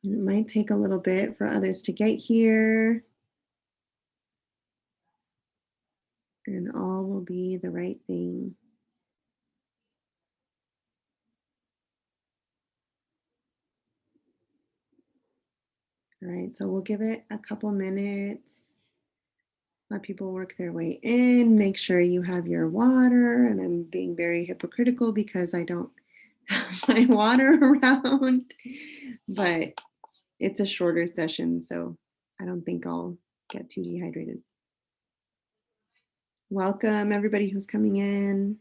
And it might take a little bit for others to get here. And all will be the right thing. All right, so we'll give it a couple minutes. Let people work their way in. Make sure you have your water. And I'm being very hypocritical because I don't have my water around. But it's a shorter session, so I don't think I'll get too dehydrated. Welcome, everybody who's coming in.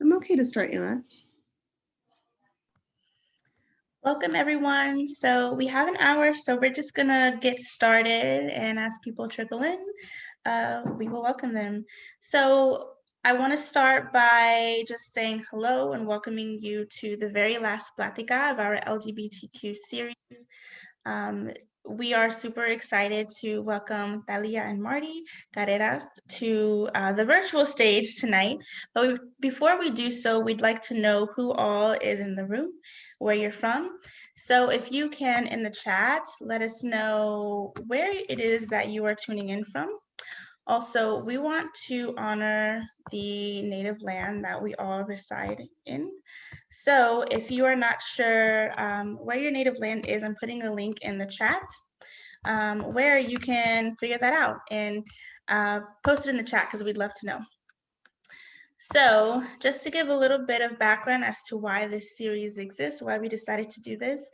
I'm okay to start, Ella. Welcome, everyone. So we have an hour, so we're just gonna get started, and as people trickle in, we will welcome them. So I want to start by just saying hello and welcoming you to the very last Plática of our LGBTQ series. We are super excited to welcome Thalia and Marty Carreras to the virtual stage tonight. But before we do so, we'd like to know who all is in the room, where you're from. So if you can, in the chat, let us know where it is that you are tuning in from. Also, we want to honor the native land that we all reside in. So if you are not sure where your native land is, I'm putting a link in the chat where you can figure that out and post it in the chat because we'd love to know. So just to give a little bit of background as to why this series exists, why we decided to do this,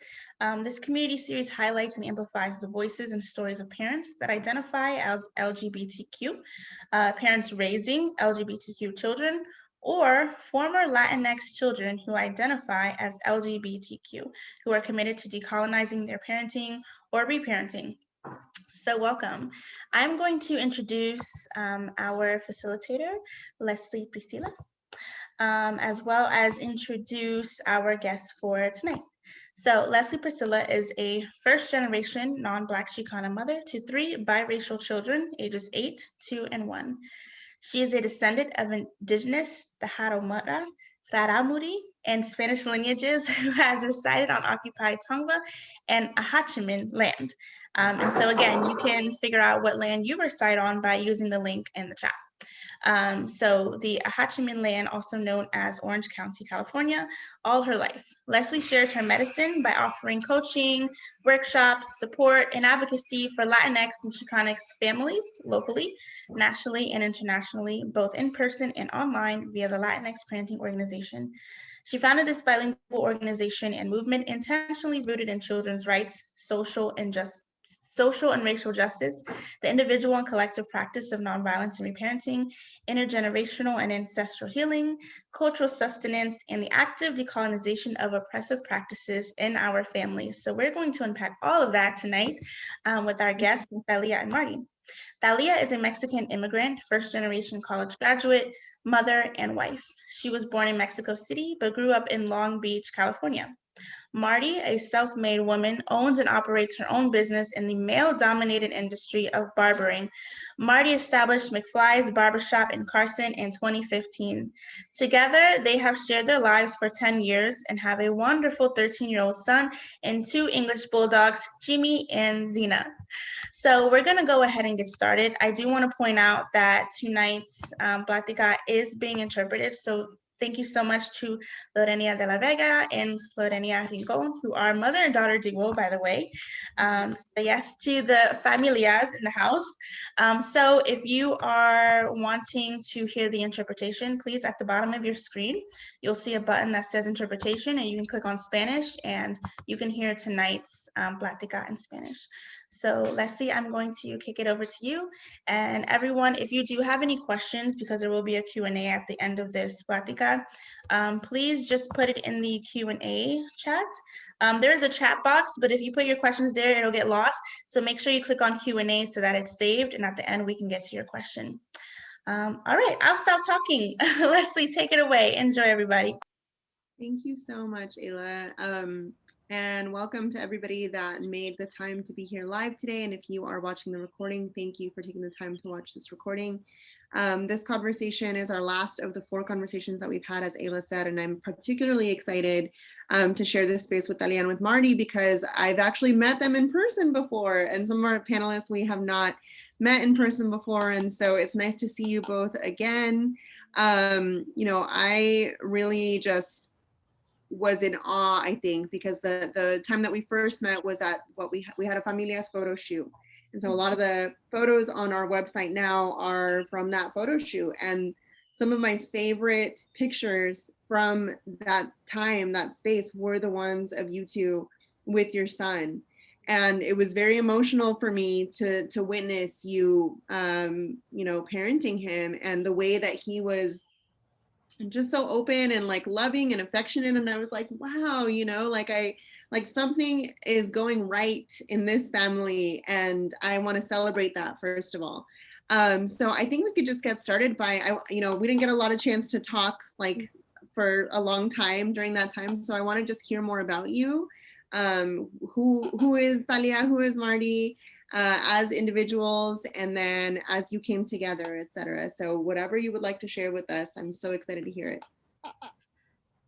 this community series highlights and amplifies the voices and stories of parents that identify as LGBTQ, parents raising LGBTQ children, or former Latinx children who identify as LGBTQ, who are committed to decolonizing their parenting or reparenting. So welcome. I'm going to introduce our facilitator, Leslie Priscilla, as well as introduce our guest for tonight. So Leslie Priscilla is a first-generation non-Black Chicana mother to 3 biracial children, ages 8, 2, and 1. She is a descendant of indigenous Taharomara, Raramuri, and Spanish lineages who has resided on occupied Tongva and Ahachiman land. And so again, you can figure out what land you reside on by using the link in the chat. So the Ahachiman land, also known as Orange County, California, all her life. Leslie shares her medicine by offering coaching, workshops, support, and advocacy for Latinx and Chicanx families locally, nationally, and internationally, both in person and online via the Latinx Parenting Organization. She founded this bilingual organization and movement intentionally rooted in children's rights, social and racial justice, the individual and collective practice of nonviolence and reparenting, intergenerational and ancestral healing, cultural sustenance, and the active decolonization of oppressive practices in our families. So we're going to unpack all of that tonight with our guests, Thalia and Marty. Thalia is a Mexican immigrant, first-generation college graduate, mother, and wife. She was born in Mexico City, but grew up in Long Beach, California. Marty, a self-made woman, owns and operates her own business in the male-dominated industry of barbering. Marty established McFly's Barbershop in Carson in 2015. Together, they have shared their lives for 10 years and have a wonderful 13-year-old son and 2 English bulldogs, Jimmy and Zena. So we're going to go ahead and get started. I do want to point out that tonight's Plática is being interpreted, so thank you so much to Lorenia de la Vega and Lorenia Rincon, who are mother and daughter duo, by the way. Yes, to the Familias in the house. So if you are wanting to hear the interpretation, please at the bottom of your screen, you'll see a button that says interpretation, and you can click on Spanish and you can hear tonight's Plática in Spanish. So Leslie, I'm going to kick it over to you. And everyone, if you do have any questions, because there will be a Q&A at the end of this Plática, please just put it in the Q&A chat. There is a chat box, but if you put your questions there, it'll get lost. So make sure you click on Q&A so that it's saved, and at the end, we can get to your question. All right, I'll stop talking. Leslie, take it away. Enjoy, everybody. Thank you so much, Ayla. And welcome to everybody that made the time to be here live today. And if you are watching the recording, thank you for taking the time to watch this recording. This conversation is our last of the 4 conversations that we've had, as Ayla said, and I'm particularly excited to share this space with Thalia and with Marty, because I've actually met them in person before, and some of our panelists we have not met in person before, and so it's nice to see you both again. I really just was in awe, I think, because the time that we first met was at we had a Familias photo shoot. And so a lot of the photos on our website now are from that photo shoot. And some of my favorite pictures from that time, that space, were the ones of you two with your son. And it was very emotional for me to witness you, parenting him, and the way that he was just so open and like loving and affectionate. And I was like, wow, like something is going right in this family, and I want to celebrate that first of all. So I think we could just get started by, we didn't get a lot of chance to talk like for a long time during that time. So I want to just hear more about you. Who is Thalia, who is Marty, as individuals, and then as you came together, etc. So whatever you would like to share with us, I'm so excited to hear it.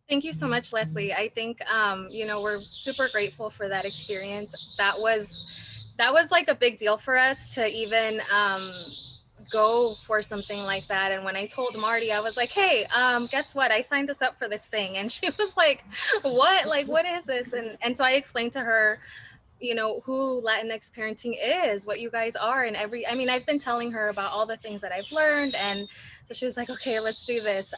Thank you so much, Leslie. I think we're super grateful for that experience. That was like a big deal for us to even go for something like that. And when I told Marty, I was like, hey, guess what? I signed us up for this thing. And she was like, what? Like, what is this? And so I explained to her, who Latinx parenting is, what you guys are, and I've been telling her about all the things that I've learned, and so she was like, okay, let's do this.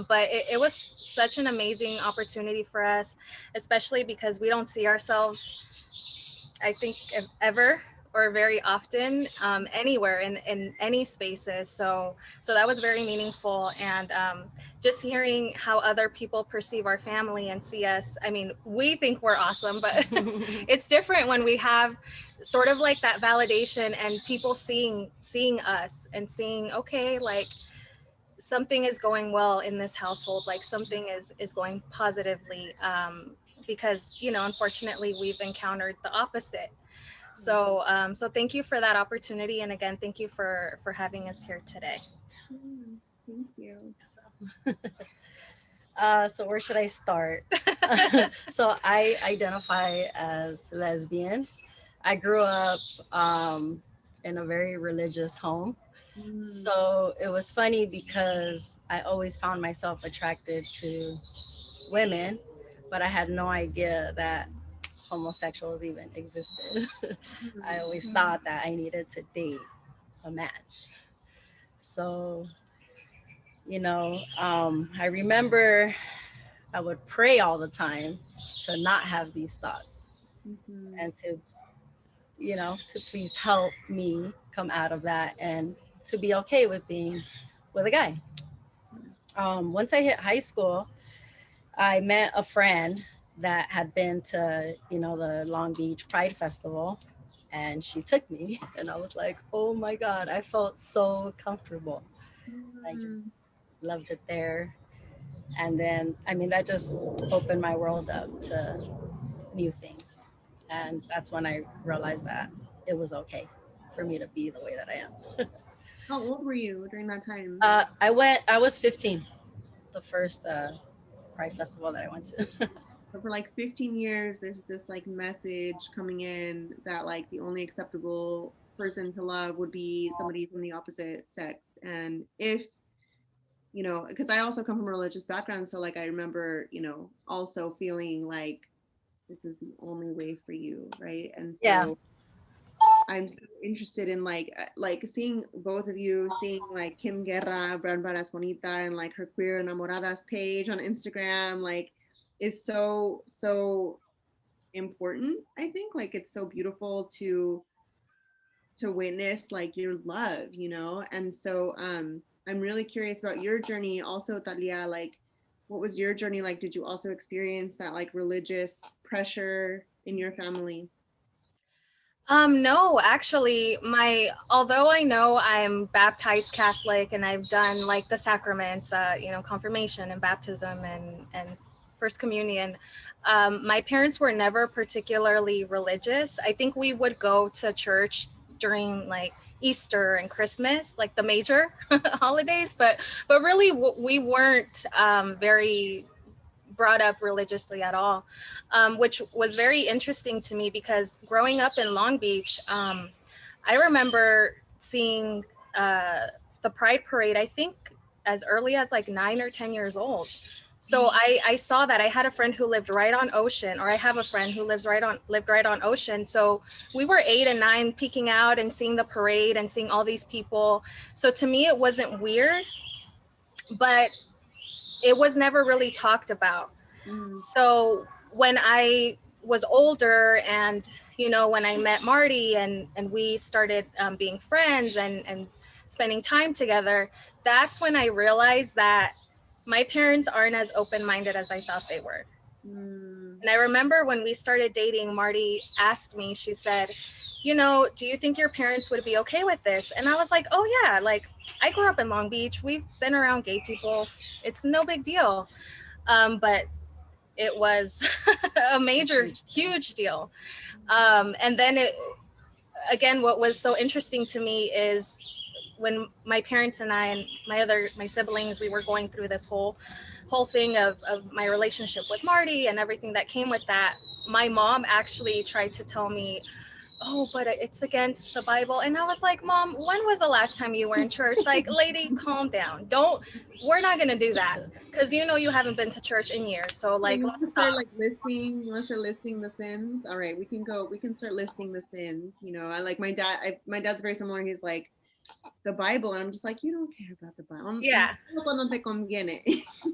But it was such an amazing opportunity for us, especially because we don't see ourselves, I think, ever or very often anywhere in any spaces. So that was very meaningful. And just hearing how other people perceive our family and see us, we think we're awesome, but it's different when we have sort of like that validation and people seeing us and seeing, okay, like something is going well in this household, like something is going positively, because unfortunately we've encountered the opposite. So thank you for that opportunity, and again, thank you for having us here today. Thank you. So where should I start? So I identify as lesbian. I grew up in a very religious home. So it was funny because I always found myself attracted to women, but I had no idea that homosexuals even existed. I always thought that I needed to date a man. So, I remember I would pray all the time to not have these thoughts and to please help me come out of that and to be okay with being with a guy. Once I hit high school, I met a friend that had been to, the Long Beach Pride Festival, and she took me, and I was like, oh my God, I felt so comfortable. I just loved it there. And then, that just opened my world up to new things. And that's when I realized that it was okay for me to be the way that I am. How old were you during that time? I was 15, the first Pride Festival that I went to. So for like 15 years, there's this like message coming in that like the only acceptable person to love would be somebody from the opposite sex. And if you know, because I also come from a religious background. So like I remember, you know, also feeling like this is the only way for you, right? And Yeah. so I'm so interested in like seeing both of you, seeing like Kim Guerra, Brown Baras Bonita, and like her Queer Enamoradas page on Instagram, like is so important. I think like it's so beautiful to witness like your love, you know. And so I'm really curious about your journey also, Thalia. Like what was your journey like? Did you also experience that like religious pressure in your family? No, actually, although I know I'm baptized Catholic and I've done like the sacraments, you know, confirmation and baptism and first communion, my parents were never particularly religious. I think we would go to church during like Easter and Christmas, like the major holidays, but really we weren't very brought up religiously at all, which was very interesting to me because growing up in Long Beach, I remember seeing the Pride Parade, I think as early as like 9 or 10 years old. So I saw that. I had a friend who lived right on Ocean, or I have a friend who lived right on Ocean. So we were 8 and 9 peeking out and seeing the parade and seeing all these people. So to me, it wasn't weird, but it was never really talked about. Mm. So when I was older and, you know, when I met Marty and we started being friends and spending time together, that's when I realized that my parents aren't as open-minded as I thought they were. Mm. And I remember when we started dating, Marty asked me, she said, you know, do you think your parents would be okay with this? And I was like, oh yeah, like I grew up in Long Beach. We've been around gay people. It's no big deal. But it was a major, huge deal. And then again, what was so interesting to me is when my parents and I and my siblings, we were going through this whole thing of my relationship with Marty and everything that came with that. My mom actually tried to tell me, oh, but it's against the Bible. And I was like, Mom, when was the last time you were in church? Like, lady, calm down. We're not going to do that. Because you know you haven't been to church in years. So like, You want to let's start stop. like listing, you want to start listing the sins? All right, we can start listing the sins. You know, I like my dad's very similar. He's like the Bible, and I'm just like, you don't care about the Bible. Yeah. No te conviene,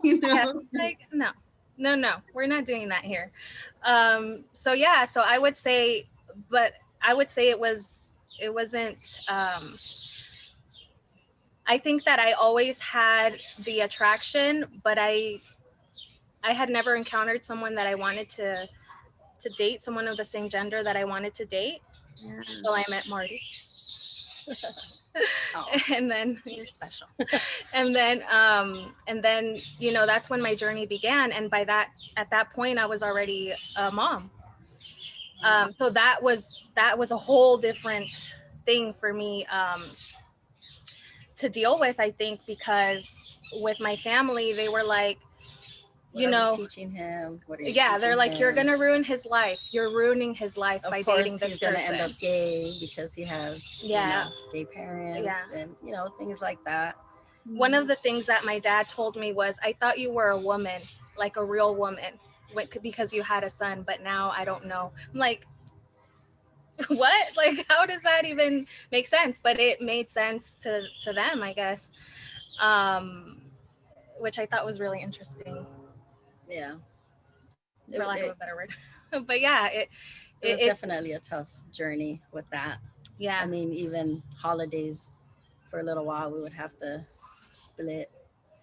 you Yeah. know? Like, no, we're not doing that here. So yeah, so I would say, but I would say it wasn't, I think that I always had the attraction, but I had never encountered someone that I wanted to date, someone of the same gender that I wanted to date. Yeah. So I met Marty. Oh. And then you're special. And then, you know, that's when my journey began. And at that point, I was already a mom. So that was a whole different thing for me to deal with, I think, because with my family, they were like, What you are we know, teaching him? What are you yeah, they're teaching like, you're him? gonna ruin his life. You're ruining his life by Of course, dating this he's gonna person. end up gay because he has, Yeah. you know, gay parents, Yeah. and you know, things like that. One of the things that my dad told me was, I thought you were a woman, like a real woman, because you had a son, but now I don't know. I'm like, what? Like, how does that even make sense? But it made sense to them, I guess, which I thought was really interesting, Yeah, for lack of a it, better word. But yeah, it was it definitely a tough journey with that. yeah. I mean, even holidays, for a little while, we would have to split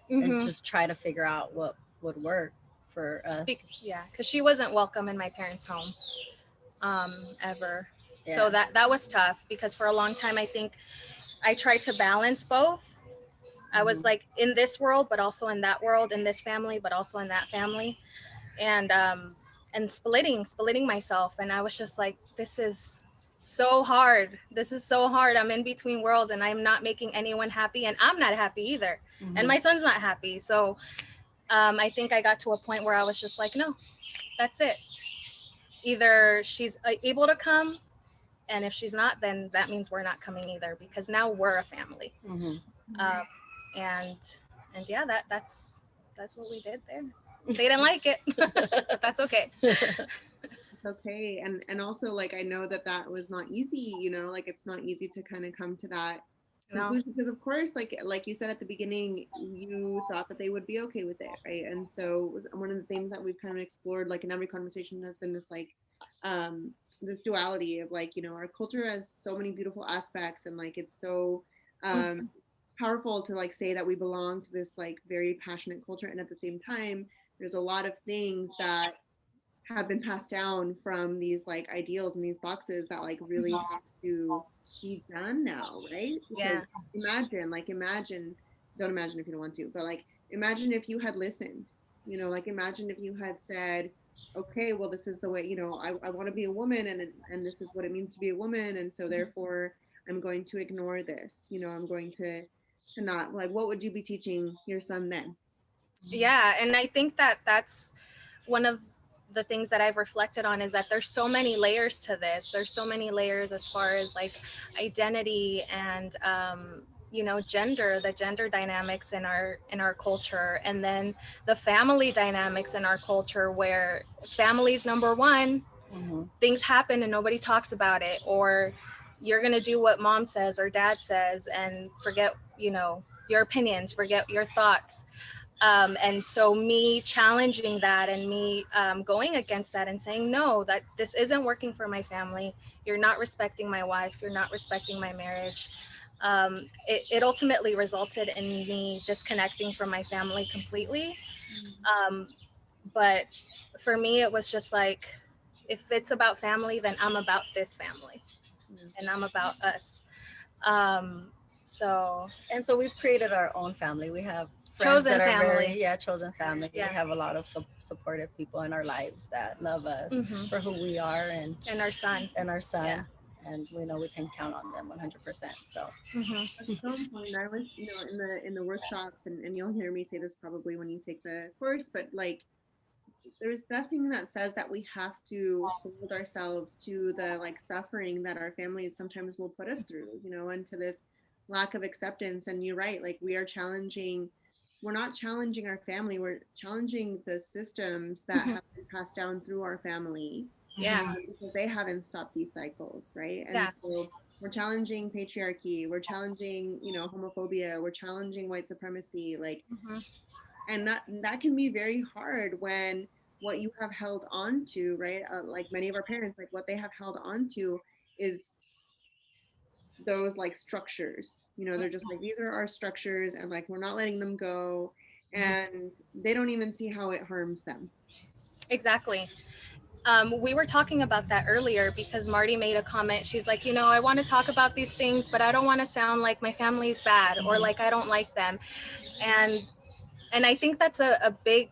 and just try to figure out what would work for us. Yeah, because she wasn't welcome in my parents' home ever. Yeah. So that was tough because for a long time I think I tried to balance both. I was like in this world, but also in that world, in this family, but also in that family, and splitting myself. And I was just like, this is so hard. This is so hard. I'm in between worlds, and I'm not making anyone happy, and I'm not happy either, and my son's not happy. So I think I got to a point where I was just like, no, that's it. Either she's able to come, and if she's not, then that means we're not coming either, because now we're a family. Mm-hmm. And yeah, that's what we did there. They didn't like it, but that's okay. It's okay. And also, like, I know that that was not easy, you know, like it's not easy to kind of come to that No. conclusion, because of course, like you said at the beginning, you thought that they would be okay with it, right? And so one of the things that we've kind of explored, like in every conversation, has been this like this duality of, like, you know, our culture has so many beautiful aspects, and like it's so powerful to like say that we belong to this like very passionate culture, and at the same time there's a lot of things that have been passed down from these like ideals and these boxes that like really have to be done now, right? Yeah. Because imagine, don't imagine if you don't want to, but like imagine if you had listened, you know, like imagine if you had said, okay, well, this is the way, you know, I want to be a woman, and this is what it means to be a woman, and so therefore I'm going to ignore this, you know, I'm going to not, like, what would you be teaching your son then? Yeah, and I think that that's one of the things that I've reflected on, is that there's so many layers to this. There's so many layers as far as like identity and you know, the gender dynamics in our culture, and then the family dynamics in our culture, where family's number one. Things happen and nobody talks about it, or you're gonna do what mom says or dad says and forget, you know, your opinions, forget your thoughts. And so me challenging that, and me going against that and saying, no, that this isn't working for my family. You're not respecting my wife. You're not respecting my marriage. It ultimately resulted in me disconnecting from my family completely. But for me, it was just like, if it's about family, then I'm about this family, and I'm about us. Um, so And so we've created our own family. We have friends chosen that are family. very, chosen family. Yeah. We have a lot of supportive people in our lives that love us for who we are, and our son. Yeah. And we know we can count on them 100%. So That's so important. I was, you know, in the workshops, and you'll hear me say this probably when you take the course, but like there's nothing that says that we have to hold ourselves to the like suffering that our families sometimes will put us through, you know, and to this lack of acceptance. And you're right, like we're not challenging our family, we're challenging the systems that have been passed down through our family. Yeah. Because they haven't stopped these cycles, right? And Yeah. so we're challenging patriarchy, we're challenging, you know, homophobia, we're challenging white supremacy, like, and that can be very hard when what you have held on to, right? Like many of our parents, like what they have held on to is those like structures, you know, they're just like, these are our structures, and like we're not letting them go, and they don't even see how it harms them. Exactly. We were talking about that earlier because Marty made a comment. She's like, you know, I want to talk about these things, but I don't want to sound like my family's bad or like I don't like them. And I think that's a big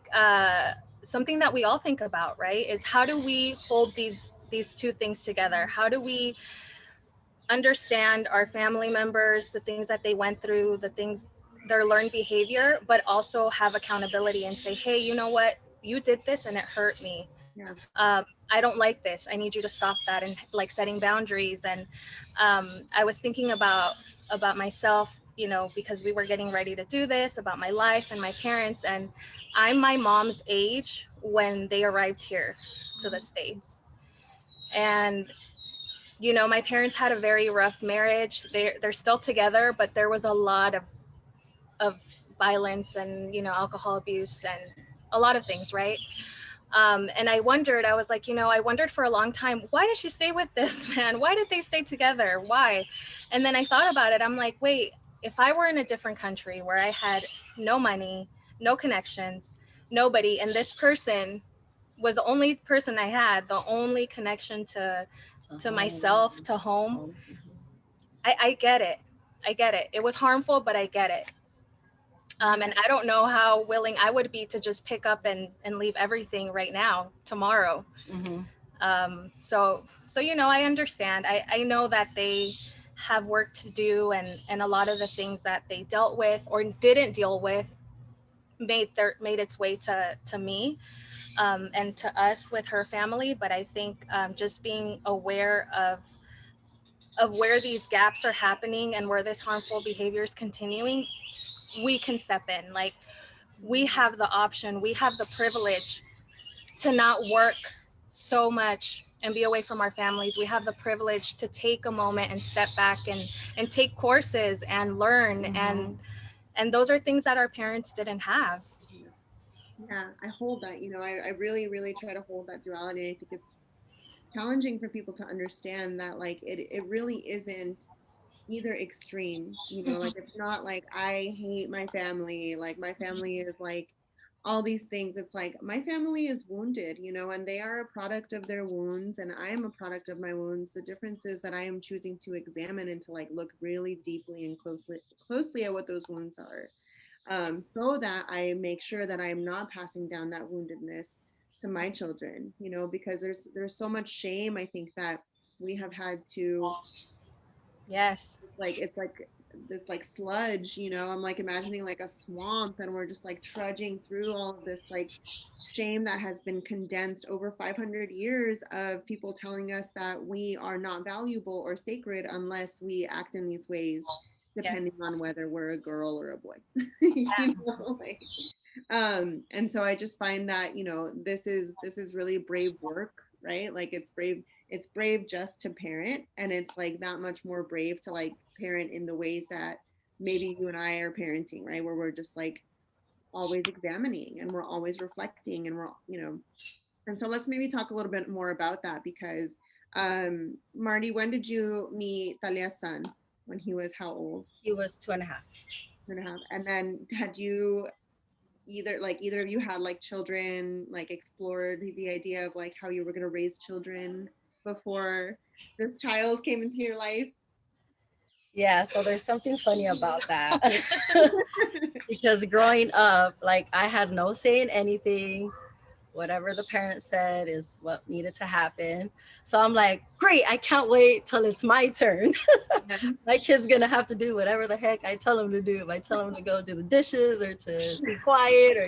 something that we all think about, right? Is how do we hold these two things together? How do we understand our family members, the things that they went through, the things, their learned behavior, but also have accountability and say, hey, you know what? You did this and it hurt me. Yeah. I don't like this. I need you to stop that, and like setting boundaries. And I was thinking about myself, you know, because we were getting ready to do this, about my life and my parents. And I'm my mom's age when they arrived here to the States. And you know, my parents had a very rough marriage. They're still together, but there was a lot of violence and, you know, alcohol abuse and a lot of things, right? And I was like, you know, I wondered for a long time, why did she stay with this man? Why did they stay together? Why? And then I thought about it. I'm like, wait, if I were in a different country where I had no money, no connections, nobody, and this person was the only person I had, the only connection to myself, to home. I get it. I get it. It was harmful, but I get it. And I don't know how willing I would be to just pick up and leave everything right now, tomorrow. So, you know, I understand. I know that they have work to do, and a lot of the things that they dealt with or didn't deal with made its way to me. And to us with her family. But I think just being aware of where these gaps are happening and where this harmful behavior is continuing we can step in. Like, we have the option, we have the privilege to not work so much and be away from our families. We have the privilege to take a moment and step back and take courses and learn. And those are things that our parents didn't have. Yeah, I hold that, I really, really try to hold that duality. I think it's challenging for people to understand that, like, it really isn't either extreme, like, it's not like I hate my family, like my family is like all these things. It's like my family is wounded, and they are a product of their wounds, and I am a product of my wounds. The difference is that I am choosing to examine and to like look really deeply and closely at what those wounds are, so that I make sure that I am not passing down that woundedness to my children, because there's so much shame, I think, that we have had to, Yes. like, it's like this like sludge, I'm like imagining like a swamp, and we're just like trudging through all of this like shame that has been condensed over 500 years of people telling us that we are not valuable or sacred unless we act in these ways, depending on whether we're a girl or a boy. Like, and so I just find that, this is really brave work, right? Like, it's brave just to parent, and it's like that much more brave to like parent in the ways that maybe you and I are parenting, right? Where we're just like always examining, and we're always reflecting, and we're, and so let's maybe talk a little bit more about that, because Marty, when did you meet Thalia's son? When he was how old? He was 2.5. 2.5. And then had you either of you had like children, like explored the idea of like how you were going to raise children before this child came into your life? Yeah, so there's something funny about that. Because growing up, like, I had no say in anything. Whatever the parents said is what needed to happen. So I'm like, great, I can't wait till it's my turn. My kid's gonna have to do whatever the heck I tell him to do. If I tell him to go do the dishes or to be quiet, or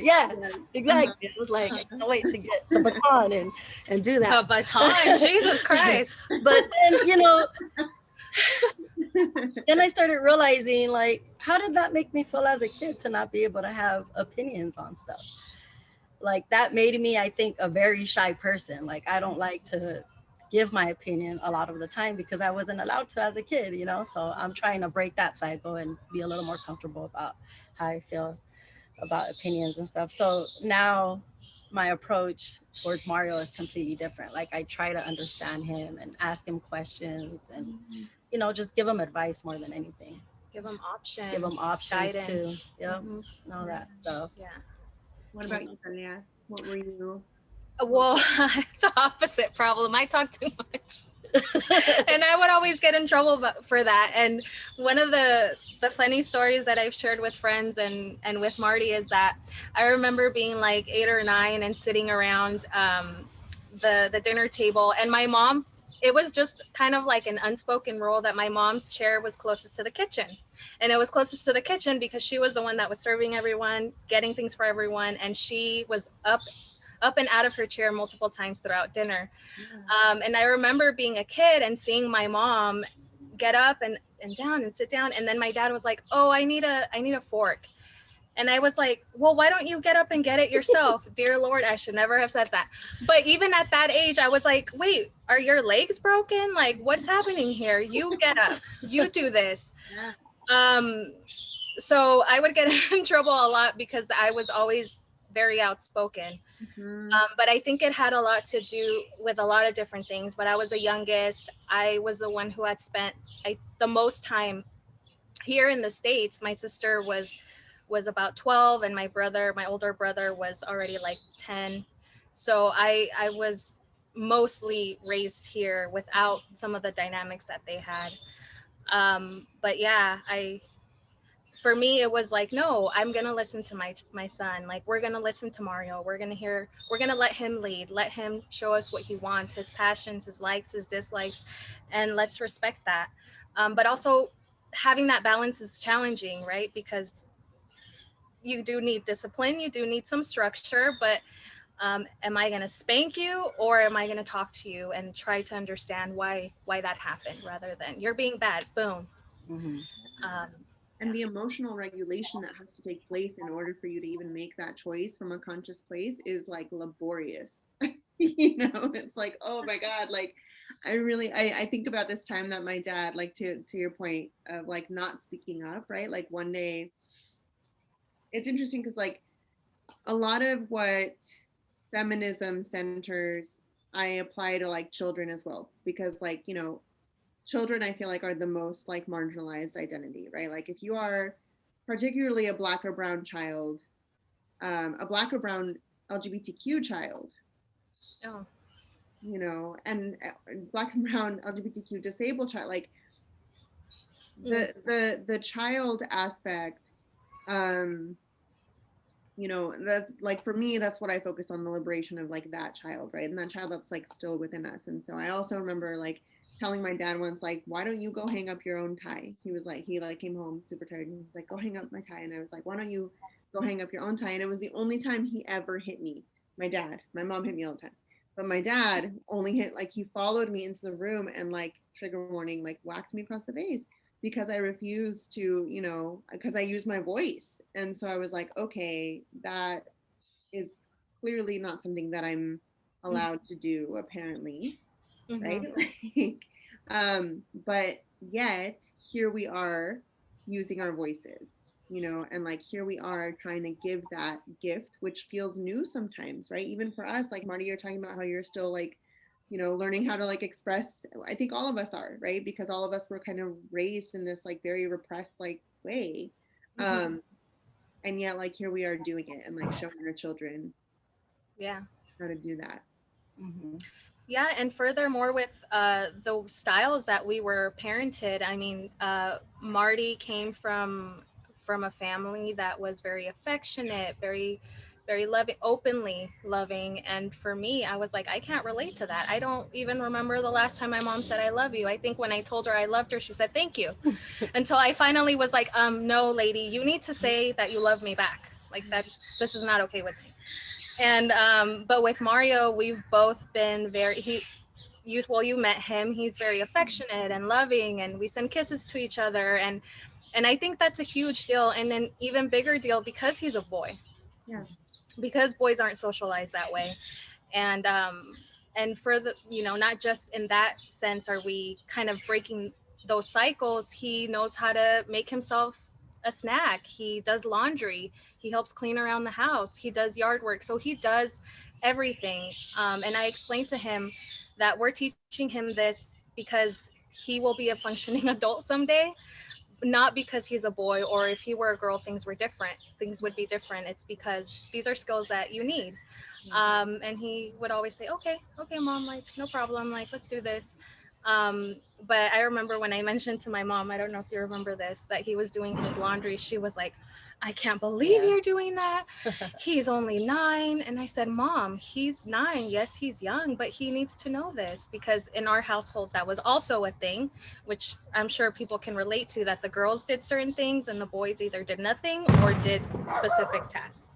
exactly. It was like, I can't wait to get the baton and do that. The baton, Jesus Christ. But then, then I started realizing, like, how did that make me feel as a kid to not be able to have opinions on stuff? Like, that made me, I think, a very shy person. Like, I don't like to give my opinion a lot of the time because I wasn't allowed to as a kid, so I'm trying to break that cycle and be a little more comfortable about how I feel about opinions and stuff. So now my approach towards Mario is completely different. Like, I try to understand him and ask him questions and just give him advice more than anything. Give him options. Guidance. Too. Yep. All that stuff. Yeah. What about you, Thalia? What were you? Well, the opposite problem. I talk too much. And I would always get in trouble for that. And one of the funny stories that I've shared with friends and with Marty is that I remember being like 8 or 9 and sitting around the dinner table, and my mom, it was just kind of like an unspoken rule that my mom's chair was closest to the kitchen. And it was closest to the kitchen because she was the one that was serving everyone, getting things for everyone, and she was up and out of her chair multiple times throughout dinner. And I remember being a kid and seeing my mom get up and down and sit down, and then my dad was like, "Oh, I need a fork." And I was like, "Well, why don't you get up and get it yourself?" Dear Lord, I should never have said that. But even at that age, I was like, "Wait, are your legs broken? Like, what's happening here? You get up, you do this." So I would get in trouble a lot because I was always very outspoken. But I think it had a lot to do with a lot of different things. But I was the youngest. I was the one who had spent the most time here in the States. My sister was about 12, and my older brother was already like 10. So I was mostly raised here without some of the dynamics that they had. But yeah, for me, it was like, no, I'm going to listen to my son. Like, we're going to listen to Mario. We're going to let him lead, let him show us what he wants, his passions, his likes, his dislikes, and let's respect that. But also having that balance is challenging, right? Because you do need discipline, you do need some structure, but am I going to spank you, or am I going to talk to you and try to understand why that happened, rather than you're being bad, boom. And the emotional regulation that has to take place in order for you to even make that choice from a conscious place is like laborious. It's like, oh my God, like I think about this time that my dad, like to your point of like not speaking up, right? Like one day, it's interesting because like a lot of what feminism centers, I apply to like children as well, because like, children I feel like are the most like marginalized identity, right? Like if you are particularly a black or brown child, a black or brown LGBTQ child, Oh. And black and brown LGBTQ disabled child, like Mm. the child aspect, um, that like for me, that's what I focus on, the liberation of like that child, right? And that child that's like still within us. And so I also remember like telling my dad once, like, why don't you go hang up your own tie? He like came home super tired and he's like, go hang up my tie. And I was like, why don't you go hang up your own tie? And it was the only time he ever hit me. My mom hit me all the time. But my dad only hit, like, he followed me into the room and like trigger warning, like whacked me across the face because I refused to, because I use my voice. And so I was like, okay, that is clearly not something that I'm allowed to do, apparently, right? Mm-hmm. Like, but yet here we are using our voices, and like here we are trying to give that gift, which feels new sometimes, right? Even for us, like Marty, you're talking about how you're still like, learning how to like express. I think all of us are, right? Because all of us were kind of raised in this like very repressed like way. Mm-hmm. And yet like here we are doing it and like showing our children Yeah. how to do that. Mhm. Yeah, and furthermore, with the styles that we were parented, I mean, Marty came from a family that was very affectionate, very, very loving, openly loving. And for me, I was like, I can't relate to that. I don't even remember the last time my mom said I love you. I think when I told her I loved her, she said thank you. Until I finally was like, no, lady, you need to say that you love me back. Like this is not okay with me. And but with Mario, we've both been you met him. He's very affectionate and loving, and we send kisses to each other, and I think that's a huge deal, and an even bigger deal because he's a boy. Yeah. Because boys aren't socialized that way, and for the not just in that sense are we kind of breaking those cycles. He knows how to make himself a snack. He does laundry. He helps clean around the house. He does yard work. So he does everything. And I explained to him that we're teaching him this because he will be a functioning adult someday, not because he's a boy, or if he were a girl things would be different. It's because these are skills that you need. And he would always say, okay mom, like no problem, like let's do this. But I remember when I mentioned to my mom, I don't know if you remember this, that he was doing his laundry, she was like, I can't believe you're doing that. He's only 9. And I said, Mom, he's 9. Yes, he's young, but he needs to know this, because in our household, that was also a thing, which I'm sure people can relate to, that the girls did certain things and the boys either did nothing or did specific tasks.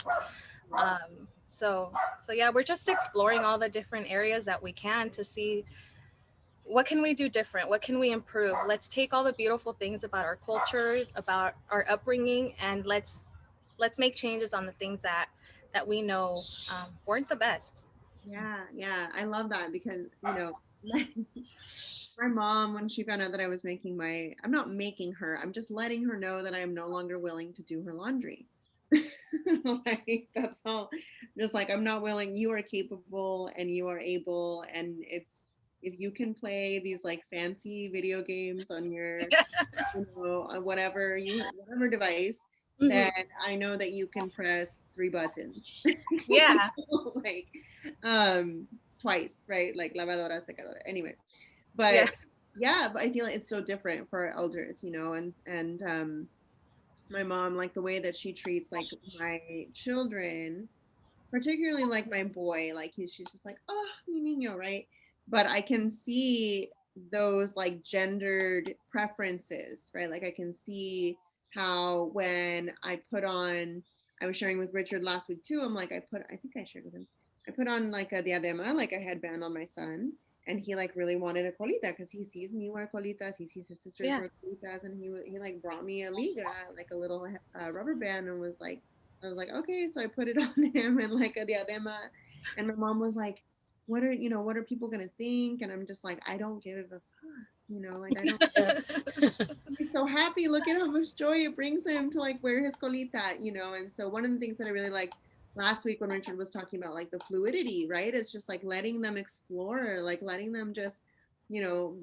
So yeah, we're just exploring all the different areas that we can to see what can we do different, what can we improve. Let's take all the beautiful things about our cultures, about our upbringing, and let's make changes on the things that we know weren't the best. Yeah, I love that because, my mom, when she found out that I was I'm not making her, I'm just letting her know that I am no longer willing to do her laundry. Like, that's all. Just like, I'm not willing, you are capable and you are able. And if you can play these like fancy video games on your, whatever device, Mhm. then I know that you can press 3 buttons. Yeah. Like, twice, right? Like lavadora, secadora. Anyway, Yeah. but yeah, but I feel like it's so different for our elders, and my mom, like the way that she treats like my children, particularly like my boy, like she's just like, oh, mi niño, right? But I can see those like gendered preferences, right? Like I can see how when I was sharing with Richard last week too. I think I shared with him. I put on like a diadema, like a headband on my son, and he like really wanted a colita because he sees me wear colitas, he sees his sisters Yeah. wear colitas, and he like brought me a liga, like a little rubber band, and was like, I was like, okay, so I put it on him and like a diadema, and my mom was like, what are people gonna think? And I'm just like, I don't give a fuck, like I don't. He's so happy. Look at how much joy it brings him to like wear his colita, And so one of the things that I really liked last week when Richard was talking about like the fluidity, right? It's just like letting them explore, like letting them just,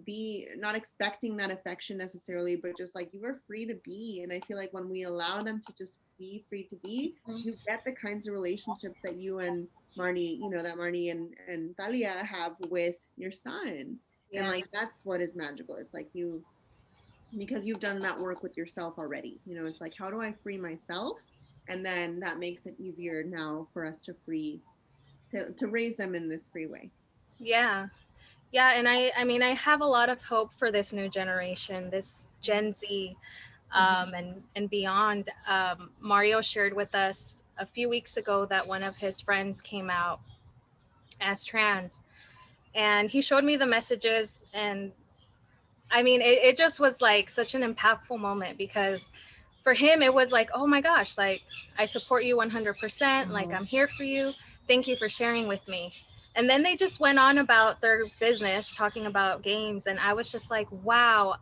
be not expecting that affection necessarily, but just like you are free to be. And I feel like when we allow them to just be free to be, you get the kinds of relationships that you and Marty, that Marty and Thalia have with your son. And Yeah. like that's what is magical. It's like because you've done that work with yourself already. It's like, how do I free myself? And then that makes it easier now for us to raise them in this free way. Yeah. Yeah. And I mean, I have a lot of hope for this new generation, this Gen Z, and beyond. Mario shared with us a few weeks ago that one of his friends came out as trans, and he showed me the messages, and I mean, it just was like such an impactful moment because for him, it was like, oh my gosh, like I support you 100%. Like I'm here for you. Thank you for sharing with me. And then they just went on about their business, talking about games. And I was just like, wow,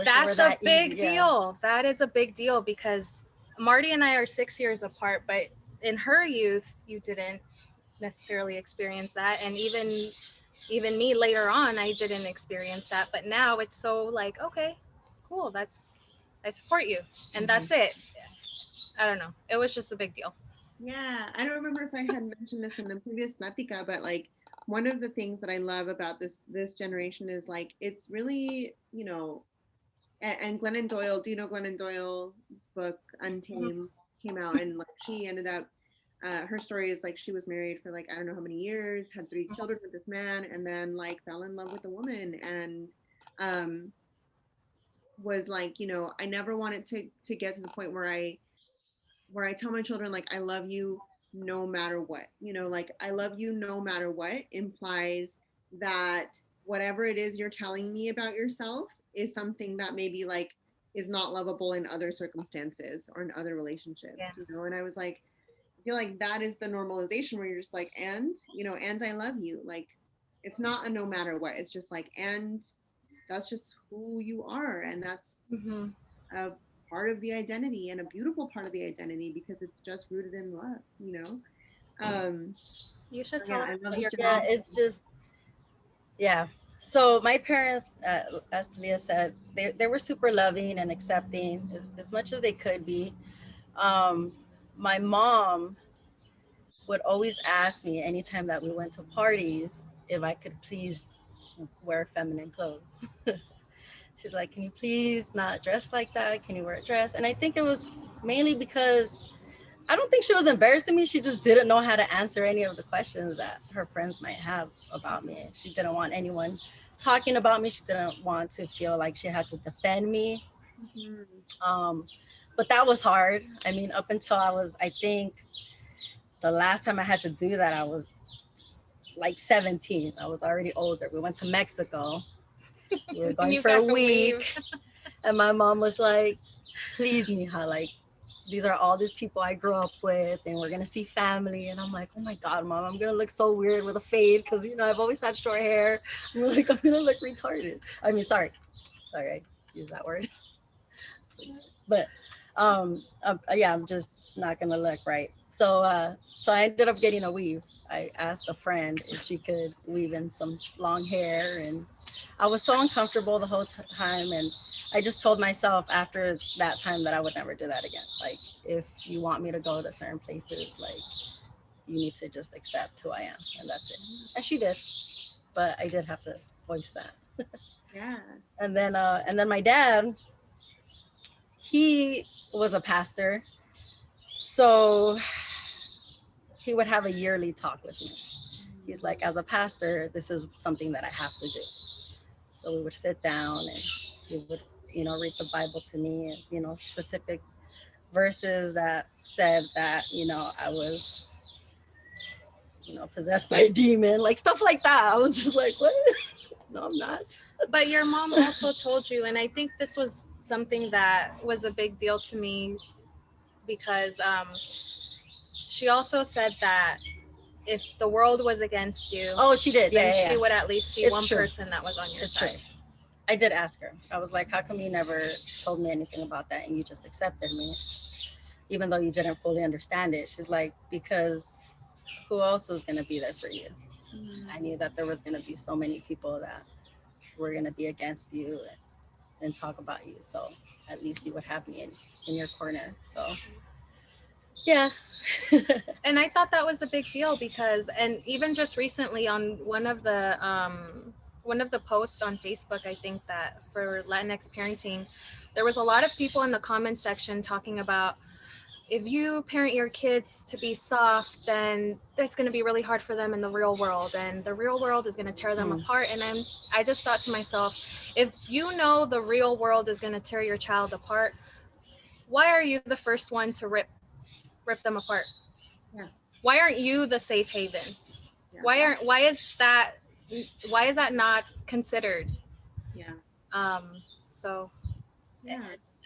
that's a big deal. That is a big deal because Marty and I are 6 years apart, but in her youth, you didn't necessarily experience that. And even me later on, I didn't experience that. But now it's so like, okay, cool. I support you. And that's it. I don't know. It was just a big deal. Yeah. I don't remember if I had mentioned this in the previous Platica, but like one of the things that I love about this generation is like it's really, and Glennon Doyle, do you know Glennon Doyle's book Untamed came out, and like she ended up her story is like she was married for like I don't know how many years, had 3 children with this man, and then like fell in love with a woman, and was like, I never wanted to get to the point where I tell my children like I love you no matter what. Like I love you no matter what implies that whatever it is you're telling me about yourself is something that maybe like is not lovable in other circumstances or in other relationships, and I was like, I feel like that is the normalization where you're just like, and I love you. Like it's not a no matter what. It's just like, and that's just who you are, and that's a part of the identity and a beautiful part of the identity because it's just rooted in love. You should Yeah, tell I us love what your Yeah, it's just, yeah. So my parents, as Leah said, they were super loving and accepting as much as they could be. Um, my mom would always ask me anytime that we went to parties if I could please wear feminine clothes. She's like, can you please not dress like that? Can you wear a dress? And I think it was mainly because I don't think she was embarrassed of me. She just didn't know how to answer any of the questions that her friends might have about me. She didn't want anyone talking about me. She didn't want to feel like she had to defend me. But that was hard. I mean, up until I think the last time I had to do that, I was like 17. I was already older. We went to Mexico. We were going for a week. And my mom was like, please, mija, like, these are all the people I grew up with, and we're gonna see family. And I'm like, oh my God, mom, I'm gonna look so weird with a fade because I've always had short hair. I'm like, I'm gonna look retarded. I mean, sorry, I use that word. But yeah, I'm just not gonna look right. So I ended up getting a weave. I asked a friend if she could weave in some long hair, and I was so uncomfortable the whole time. And I just told myself after that time that I would never do that again. Like, if you want me to go to certain places, like, you need to just accept who I am, and that's it. And she did, but I did have to voice that. Yeah. And then my dad, he was a pastor, so he would have a yearly talk with me. He's like, as a pastor, this is something that I have to do. So we would sit down and he would, read the Bible to me, and, specific verses that said that, I was, possessed by a demon, like stuff like that. I was just like, what? No, I'm not. But your mom also told you, and I think this was something that was a big deal to me, because she also said that if the world was against you, Oh, she did. then Yeah. she would at least be It's one true. person that was on your It's side. true. I did ask her. I was like, how come you never told me anything about that and you just accepted me, even though you didn't fully understand it? She's like, because who else was going to be there for you? I knew that there was going to be so many people that were going to be against you and talk about you. So at least you would have me in your corner. So yeah. And I thought that was a big deal because, and even just recently on one of the posts on Facebook, I think that for Latinx parenting, there was a lot of people in the comment section talking about, if you parent your kids to be soft, then it's going to be really hard for them in the real world, and the real world is going to tear them apart. And I just thought to myself, if you know the real world is going to tear your child apart, why are you the first one to rip them apart? Yeah. Why aren't you the safe haven? Yeah. Why is that not considered? Yeah. So Yeah.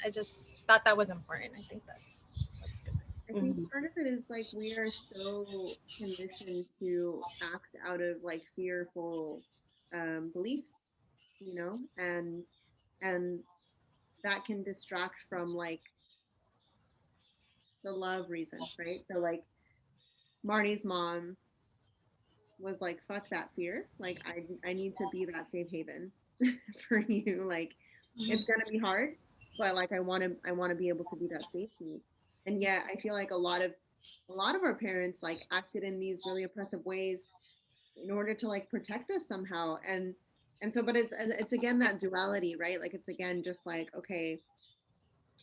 I just thought that was important. I think that's good. I think part of it is like we are so conditioned to act out of like fearful beliefs, you know, and that can distract from like the love reason, right? So like Marty's mom was like, fuck that fear. Like I need to be that safe haven for you. Like it's gonna be hard, but like I wanna be able to be that safety. And yet I feel like a lot of our parents like acted in these really oppressive ways in order to like protect us somehow. And so but it's again that duality, right? Like it's again just like, okay,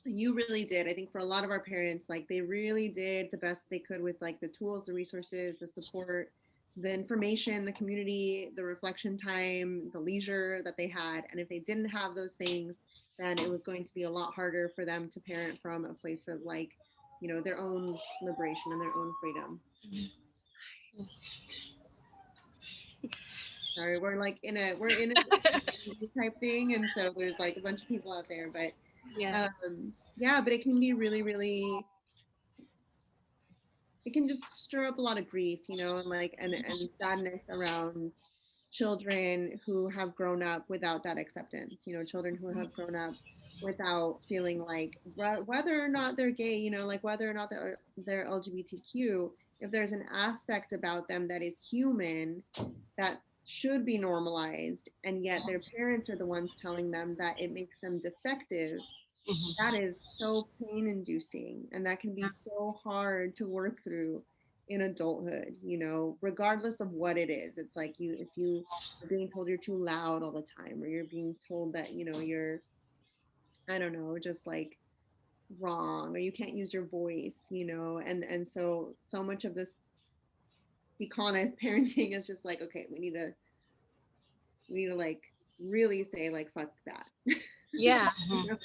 you really did. I think for a lot of our parents, like they really did the best they could with like the tools, the resources, the support, the information, the community, the reflection time, the leisure that they had. And if they didn't have those things, then it was going to be a lot harder for them to parent from a place of like, you know, their own liberation and their own freedom. Sorry, we're in a type thing, and so there's like a bunch of people out there, but Yeah. yeah, but it can be really, really, it can just stir up a lot of grief, you know, and like and sadness around children who have grown up without that acceptance, you know, children who have grown up without feeling like whether or not they're gay, you know, like whether or not they're LGBTQ, if there's an aspect about them that is human that should be normalized, and yet their parents are the ones telling them that it makes them defective, that is so pain inducing, and that can be so hard to work through in adulthood, you know, regardless of what it is. It's like if you are being told you're too loud all the time, or you're being told that, you know, you're, I don't know, just like wrong, or you can't use your voice, you know, and so much of this economist parenting is just like, okay, we need to like really say like fuck that. Yeah. You know?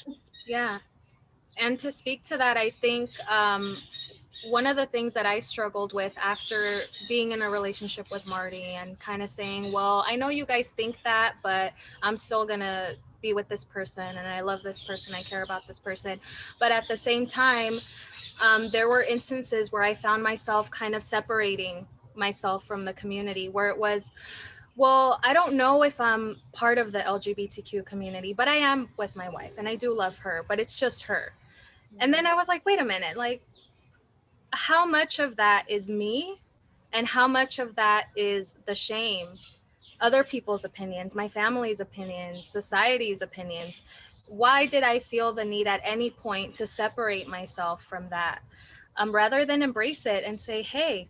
Yeah. And to speak to that, I think one of the things that I struggled with after being in a relationship with Marty and kind of saying, well, I know you guys think that, but I'm still going to be with this person, and I love this person, I care about this person. But at the same time, there were instances where I found myself kind of separating myself from the community, where it was, well, I don't know if I'm part of the LGBTQ community, but I am with my wife and I do love her, but it's just her. And then I was like, wait a minute, like, how much of that is me and how much of that is the shame, other people's opinions, my family's opinions, society's opinions? Why did I feel the need at any point to separate myself from that, rather than embrace it and say, hey,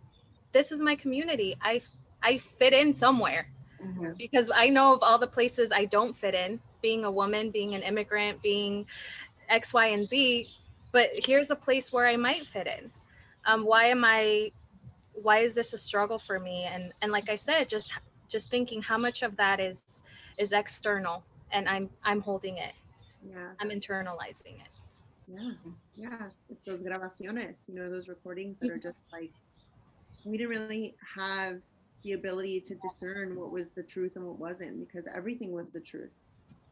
this is my community. I fit in somewhere. Because I know of all the places I don't fit in, being a woman, being an immigrant, being X, Y, and Z, but here's a place where I might fit in. Why is this a struggle for me? And like I said, just thinking how much of that is external, and I'm holding it. Yeah. I'm internalizing it. Yeah. It's those grabaciones, you know, those recordings that are just like we didn't really have the ability to discern what was the truth and what wasn't, because everything was the truth,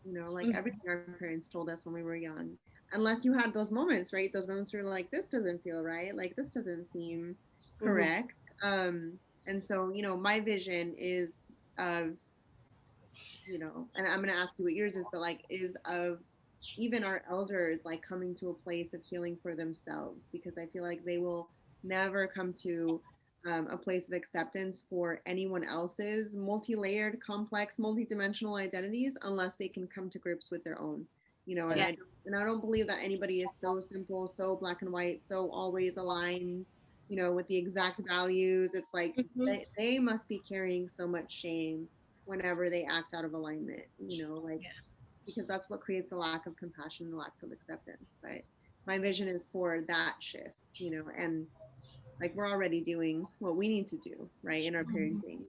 like Mhm. everything our parents told us when we were young. Unless you had those moments, right? Those moments where you're like, this doesn't feel right, like this doesn't seem Mm-hmm. correct. And so, my vision is of, and I'm going to ask you what yours is, but like, is of even our elders like coming to a place of healing for themselves, because I feel like they will never come to a place of acceptance for anyone else's multi-layered, complex, multi-dimensional identities unless they can come to grips with their own. And Yeah. I don't believe that anybody is so simple, so black and white, so always aligned, with the exact values. It's like Mhm. they must be carrying so much shame whenever they act out of alignment, like, Yeah. because that's what creates a lack of compassion, the lack of acceptance. But my vision is for that shift, and like we're already doing what we need to do, right, in our Mhm. parenting.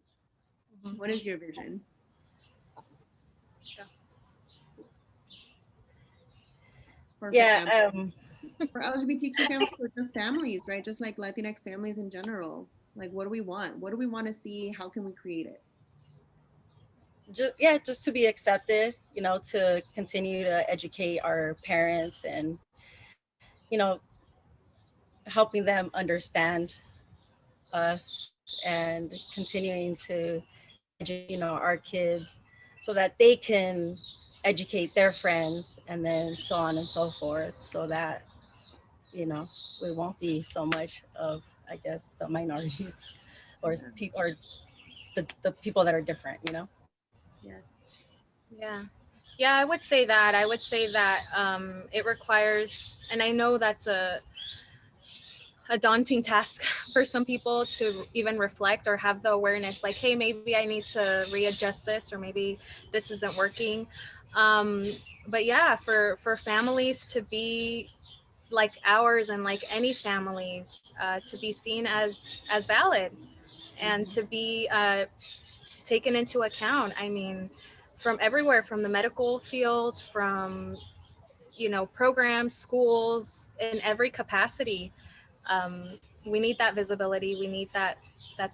Mhm. What is your vision Yeah. for Yeah. families, for LGBTQ families, or just families, right? Just like Latinx families in general. Like, what do we want? What do we want to see? How can we create it? Just to be accepted, to continue to educate our parents and, you know, helping them understand us and continuing to educate, our kids so that they can educate their friends and then so on and so forth so that, you know, we won't be so much of, I guess, the minorities or Yeah. people or the people that are different, Yes. Yeah. Yeah, I would say that. I would say that it requires, and I know that's a daunting task for some people to even reflect or have the awareness like, hey, maybe I need to readjust this, or maybe this isn't working. Um, but yeah, for families to be like ours and like any families, to be seen as valid and Mhm. to be taken into account. I mean, from everywhere, from the medical field, from programs, schools, in every capacity. um, we need that visibility, we need that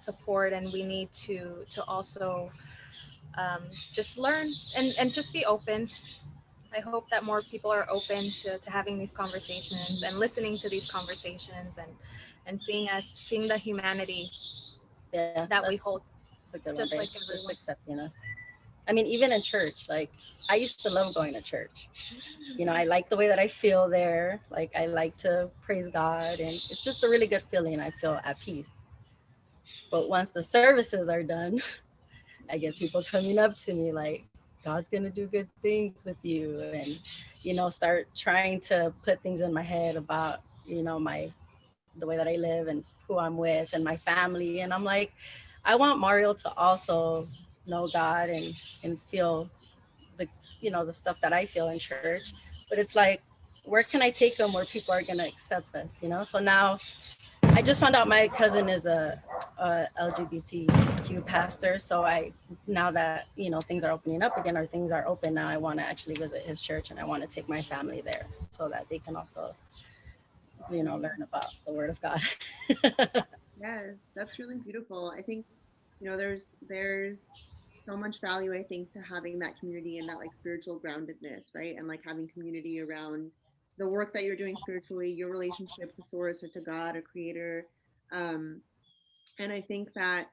support, and we need to also just learn and just be open. I hope that more people are open to having these conversations and listening to these conversations, and seeing the humanity yeah, that we hold, that's a good one, just right? like Just everyone. accepting us. I mean, even in church, like I used to love going to church. I like the way that I feel there. Like I like to praise God, and it's just a really good feeling. I feel at peace. But once the services are done, I get people coming up to me like, God's gonna do good things with you, and start trying to put things in my head about my the way that I live and who I'm with and my family. And I'm like, I want Mario to also know God and feel the the stuff that I feel in church. But it's like, where can I take him where people are gonna accept this? So now I just found out my cousin is a LGBTQ pastor. So now that things are opening up again, or things are open now, I want to actually visit his church and I want to take my family there so that they can also learn about the Word of God. Yes, that's really beautiful. I think, there's so much value, I think, to having that community and that like spiritual groundedness, right? And like having community around the work that you're doing spiritually, your relationship to source or to God or creator. Um, and I think that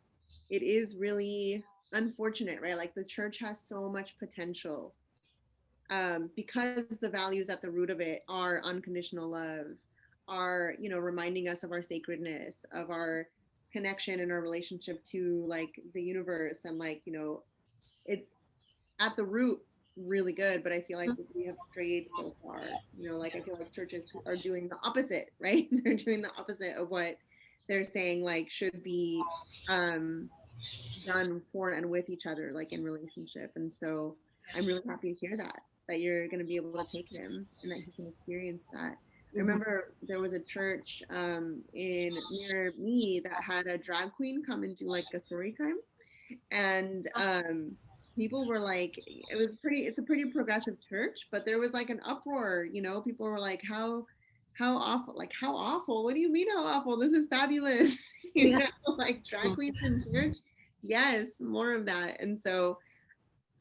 it is really unfortunate, right? Like the church has so much potential, because the values at the root of it are unconditional love, are reminding us of our sacredness, of our connection and our relationship to like the universe, and like it's at the root really good. But I feel like we have strayed so far. Like I feel like churches are doing the opposite, right? They're doing the opposite of what they're saying like should be um done for and with each other, like in relationship. And so I'm really happy to hear that you're going to be able to take him and that he can experience that. I Mhm. remember there was a church in near me that had a drag queen come and do like a story time, and people were like, it's a pretty progressive church, but there was like an uproar. People were like, how awful, like how awful, what do you mean how awful, this is fabulous. You Yeah. know, like drag queens in church, yes, more of that. And so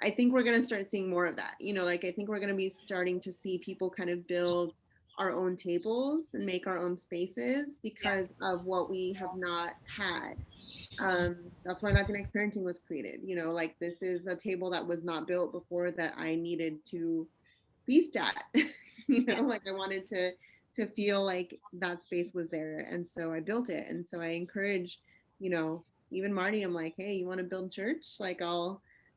I think we're going to start seeing more of that. You know, like I think we're going to be starting to see people kind of build our own tables and make our own spaces because of what we have not had. That's why Not the Next Parenting was created. You know, like this is a table that was not built before that I needed to feast at. You know, like I wanted to feel like that space was there, and so I built it. And so I encourage, you know, even Marty, I'm like, hey, you want to build church? Like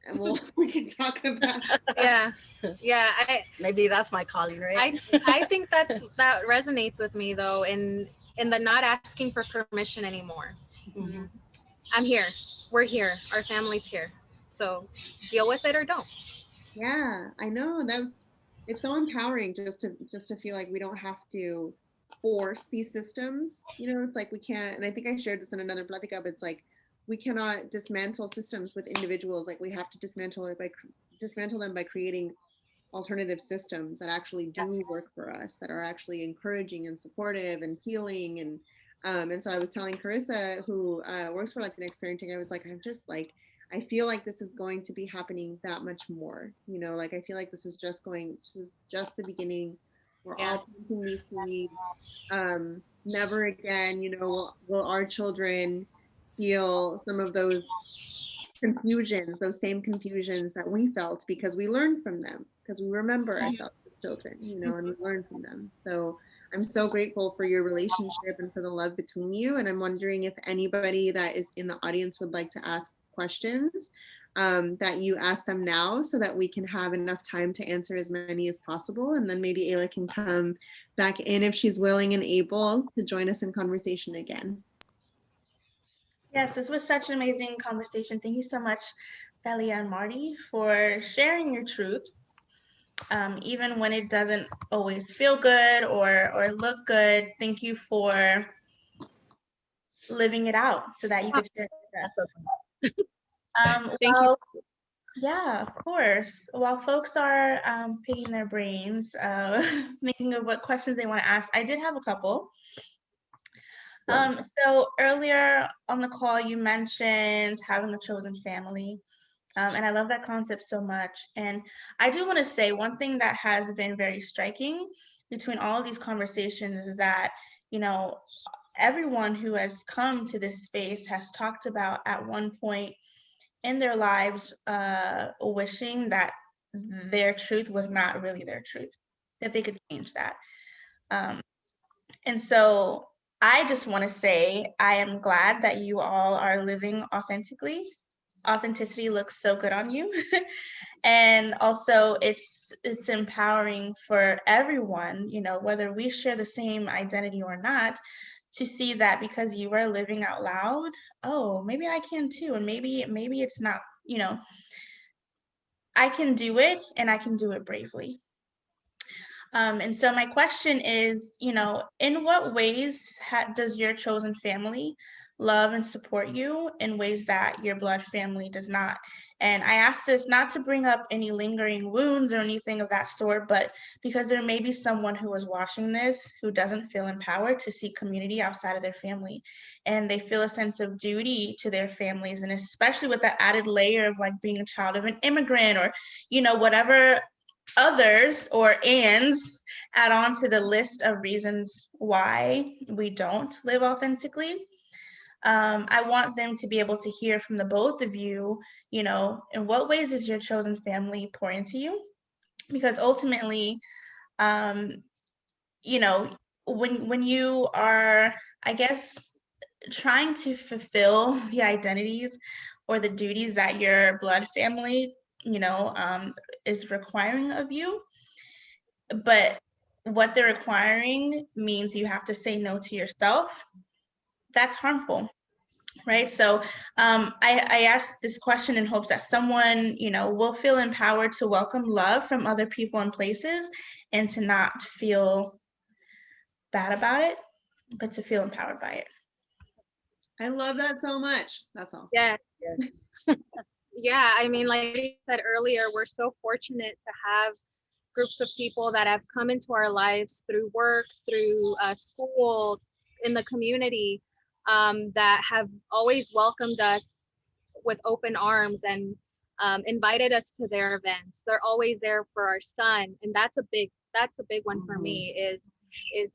and we can talk about Yeah. Yeah. Maybe that's my calling, right? I think that resonates with me though, in the not asking for permission anymore. Mhm. I'm here. We're here. Our family's here. So deal with it or don't. Yeah, I know. It's so empowering just to feel like we don't have to force these systems. You know, it's like we can't, and I think I shared this in another Platica, but it's like we cannot dismantle systems with individuals. Like we have to dismantle them by creating alternative systems that actually do work for us, that are actually encouraging and supportive and healing. And so I was telling Carissa, who works for Like the Next Parenting, I was like, I'm just like, I feel like this is going to be happening that much more. You know, like I feel like this is just the beginning. We're all planting these seeds. Never again, you know, will our children feel some of those confusions, those same confusions that we felt because we learned from them, because we remember ourselves as children, you know, and we learn from them. So I'm so grateful for your relationship and for the love between you. And I'm wondering if anybody that is in the audience would like to ask questions, that you ask them now so that we can have enough time to answer as many as possible. And then maybe Ayla can come back in if she's willing and able to join us in conversation again. Yes, this was such an amazing conversation. Thank you so much, Thalia and Marty, for sharing your truth. Even when it doesn't always feel good or look good, thank you for living it out so that you could share it with us. Thank you. Yeah, of course. While folks are picking their brains, thinking of what questions they want to ask, I did have a couple. So earlier on the call, you mentioned having a chosen family. And I love that concept so much. And I do want to say one thing that has been very striking between all of these conversations is that, you know, everyone who has come to this space has talked about at one point in their lives wishing that their truth was not really their truth, that they could change that. And so I just want to say I am glad that you all are living authentically. Authenticity looks so good on you. And also it's empowering for everyone, you know, whether we share the same identity or not, to see that because you are living out loud, oh, maybe I can too. And maybe it's not, you know, I can do it and I can do it bravely. And so my question is, you know, in what ways does your chosen family love and support you in ways that your blood family does not? And I ask this not to bring up any lingering wounds or anything of that sort, but because there may be someone who is watching this who doesn't feel empowered to seek community outside of their family. And they feel a sense of duty to their families. And especially with that added layer of like being a child of an immigrant or, you know, whatever others or ands add on to the list of reasons why we don't live authentically. I want them to be able to hear from the both of you, you know, in what ways is your chosen family pour into you? Because ultimately, you know, when you are, I guess, trying to fulfill the identities or the duties that your blood family, you know, is requiring of you, but what they're requiring means you have to say no to yourself, that's harmful, right? So I asked this question in hopes that someone, you know, will feel empowered to welcome love from other people and places and to not feel bad about it, but to feel empowered by it. I love that so much. That's all. Yeah. Yeah. I mean, like I said earlier, we're so fortunate to have groups of people that have come into our lives through work, through school, in the community, that have always welcomed us with open arms and invited us to their events. They're always there for our son, and that's a big one for me. Is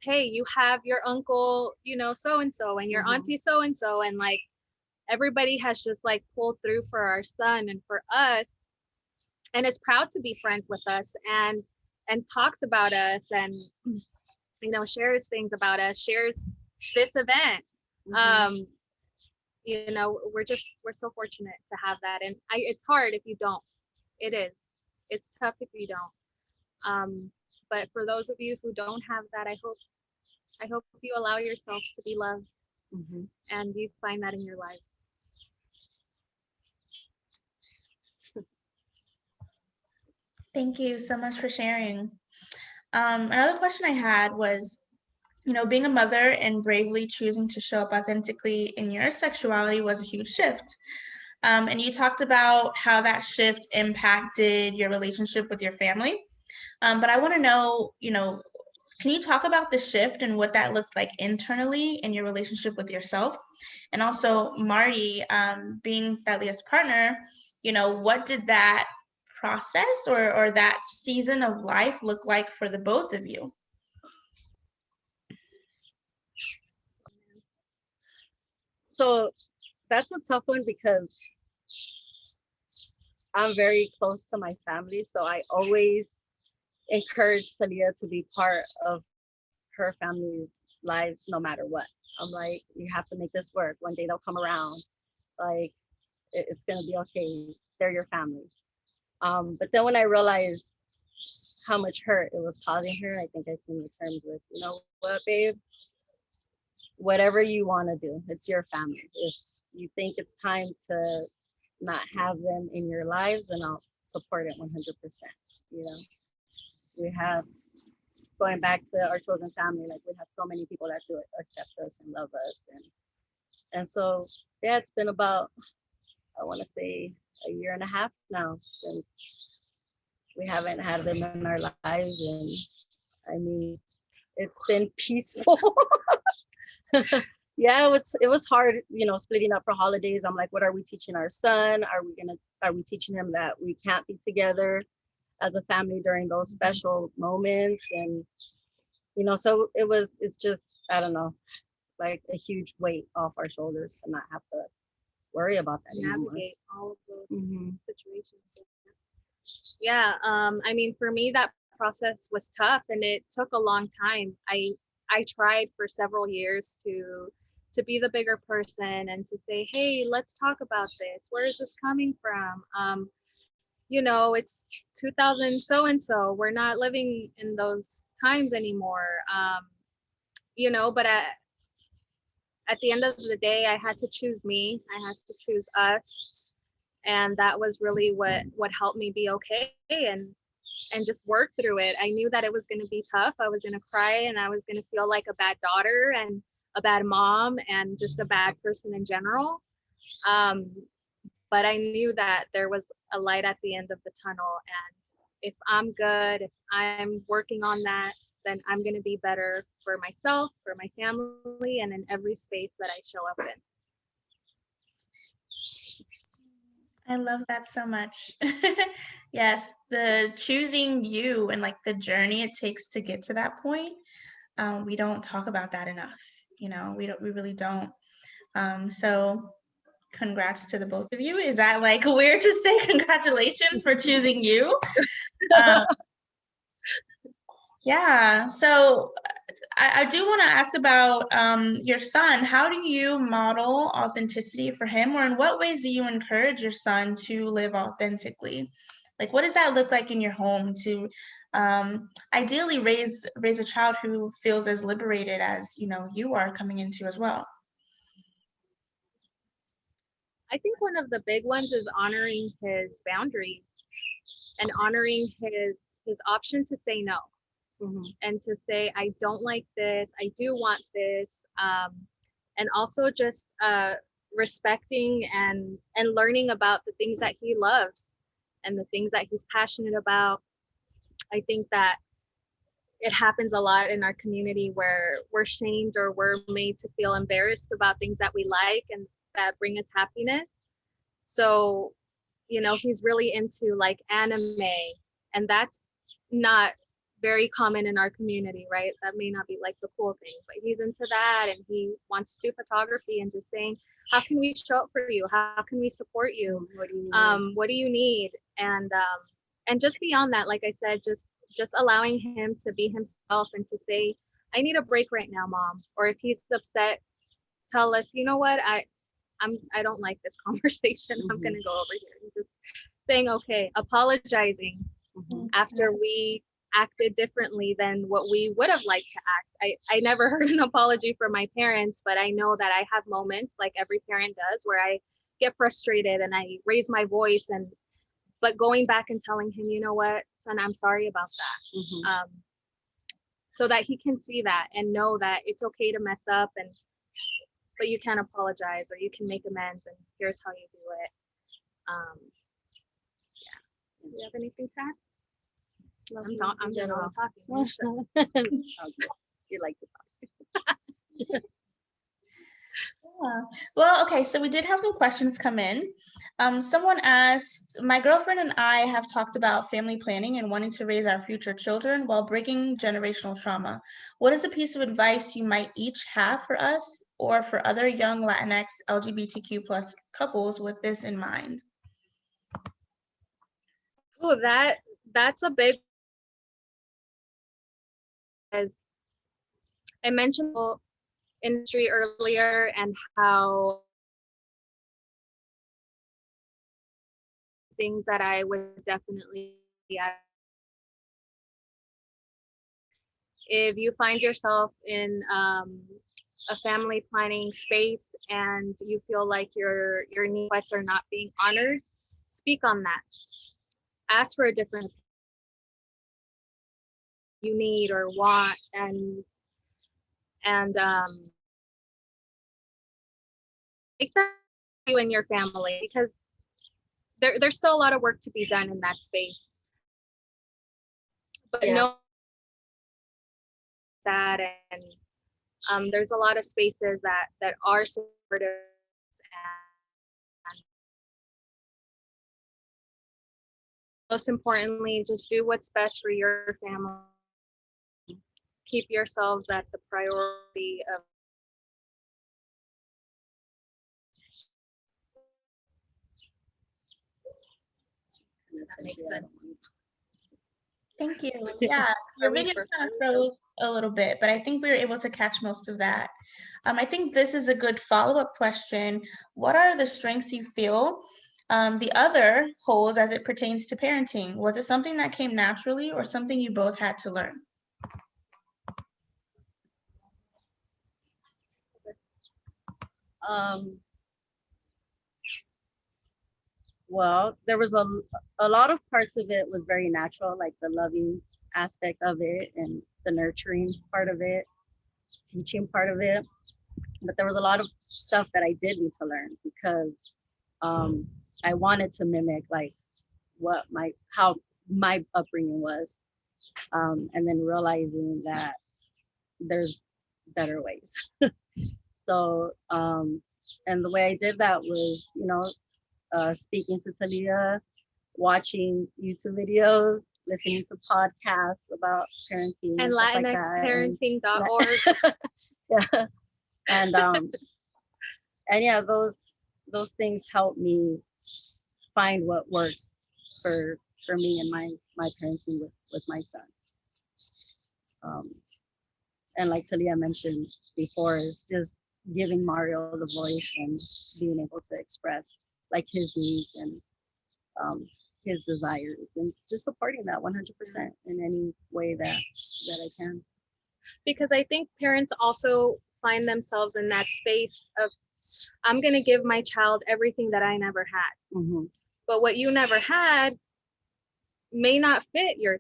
hey, you have your uncle, you know, so and so, and your auntie so and so, and like everybody has just like pulled through for our son and for us, and is proud to be friends with us, and talks about us, and you know, shares things about us, shares this event. You know, we're so fortunate to have that, and it's hard if you don't. It's tough if you don't. But for those of you who don't have that, I hope you allow yourselves to be loved, and you find that in your lives. Thank you so much for sharing. Another question I had was, you know, being a mother and bravely choosing to show up authentically in your sexuality was a huge shift. And you talked about how that shift impacted your relationship with your family. But I want to know, you know, can you talk about the shift and what that looked like internally in your relationship with yourself? And also, Marty, being Thalia's partner, you know, what did that process or that season of life look like for the both of you? So that's a tough one because I'm very close to my family. So I always encourage Thalia to be part of her family's lives no matter what. I'm like, you have to make this work. One day they'll come around. Like, it's gonna be okay. They're your family. But then when I realized how much hurt it was causing her, I think I came to terms with, you know what, babe? Whatever you want to do, it's your family. If you think it's time to not have them in your lives, then I'll support it 100%. You know, we have, going back to our chosen family, like we have so many people that do accept us and love us, and so yeah, it's been about, I want to say, a year and a half now since we haven't had them in our lives, and I mean, it's been peaceful. Yeah, it was hard, you know, splitting up for holidays. I'm like, what are we teaching our son? Are we teaching him that we can't be together as a family during those special moments? And you know, so it's just, I don't know, like a huge weight off our shoulders to not have to worry about that anymore. Navigate all of those situations. Yeah, I mean, for me, that process was tough, and it took a long time. I tried for several years to be the bigger person and to say, hey, let's talk about this. Where is this coming from? You know, it's 2000 so and so. We're not living in those times anymore. You know, but at the end of the day, I had to choose me. I had to choose us, and that was really what helped me be okay and just work through it. I knew that it was going to be tough. I was going to cry, and I was going to feel like a bad daughter and a bad mom and just a bad person in general. But I knew that there was a light at the end of the tunnel, and if I'm good, if I'm working on that, then I'm going to be better for myself, for my family, and in every space that I show up in. I love that so much. Yes, the choosing you and like the journey it takes to get to that point. We don't talk about that enough. You know, we really don't. So congrats to the both of you. Is that like weird to say congratulations for choosing you? Yeah. So I do want to ask about your son. How do you model authenticity for him, or in what ways do you encourage your son to live authentically? Like, what does that look like in your home to ideally raise a child who feels as liberated as, you know, you are coming into as well? I think one of the big ones is honoring his boundaries and honoring his option to say no. And to say, I don't like this, I do want this, and also just respecting and learning about the things that he loves and the things that he's passionate about. I think that it happens a lot in our community where we're shamed or we're made to feel embarrassed about things that we like and that bring us happiness. So, you know, he's really into like anime, and that's not very common in our community, right? That may not be like the cool thing, but he's into that and he wants to do photography and just saying, how can we show up for you? How can we support you? What do you need? And just beyond that, like I said, just allowing him to be himself and to say, I need a break right now, mom. Or if he's upset, tell us, you know what, I don't like this conversation. I'm gonna go over here. And just saying, okay, apologizing after we acted differently than what we would have liked to act. I never heard an apology from my parents, but I know that I have moments like every parent does where I get frustrated and I raise my voice, and but going back and telling him, you know what, son, I'm sorry about that. So that he can see that and know that it's okay to mess up, and but you can apologize or you can make amends, and here's how you do it. Yeah. Do you have anything to add? I'm doing all the talking. You like to talk. Yeah. Well, okay, so we did have some questions come in. Someone asked, my girlfriend and I have talked about family planning and wanting to raise our future children while breaking generational trauma. What is a piece of advice you might each have for us or for other young Latinx LGBTQ plus couples with this in mind? Oh, that's a big, as I mentioned industry earlier and how things that I would definitely add. If you find yourself in a family planning space and you feel like your requests are not being honored, speak on that. Ask for a different you need or want, and make that you and your family, because there's still a lot of work to be done in that space. But know that, and there's a lot of spaces that are supportive, and most importantly, just do what's best for your family. Keep yourselves at the priority of that makes sense. Thank you. Yeah, your video kind of froze a little bit, but I think we were able to catch most of that. I think this is a good follow-up question. What are the strengths you feel the other holds as it pertains to parenting? Was it something that came naturally or something you both had to learn? Well, there was a lot of parts of it was very natural, like the loving aspect of it and the nurturing part of it, teaching part of it. But there was a lot of stuff that I did need to learn because I wanted to mimic like how my upbringing was, and then realizing that there's better ways. So, and the way I did that was, speaking to Thalia, watching YouTube videos, listening to podcasts about parenting and latinxparenting.org. Yeah, and yeah, those things help me find what works for me and my parenting with my son. And like Thalia mentioned before, is just giving Mario the voice and being able to express like his needs and his desires, and just supporting that 100% in any way that I can. Because I think parents also find themselves in that space of, I'm going to give my child everything that I never had. But what you never had may not fit your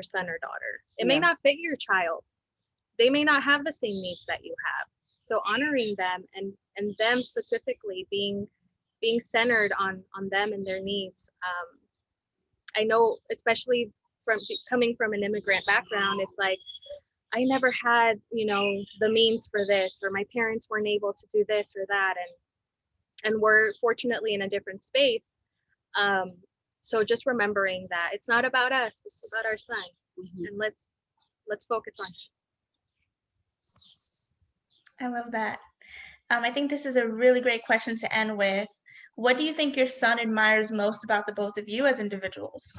son or daughter. It may not fit your child. They may not have the same needs that you have. So honoring them and them specifically being centered on them and their needs. I know, especially coming from an immigrant background, it's like, I never had, the means for this, or my parents weren't able to do this or that. And we're fortunately in a different space. So just remembering that it's not about us, it's about our son. And let's focus on him. I love that. I think this is a really great question to end with. What do you think your son admires most about the both of you as individuals?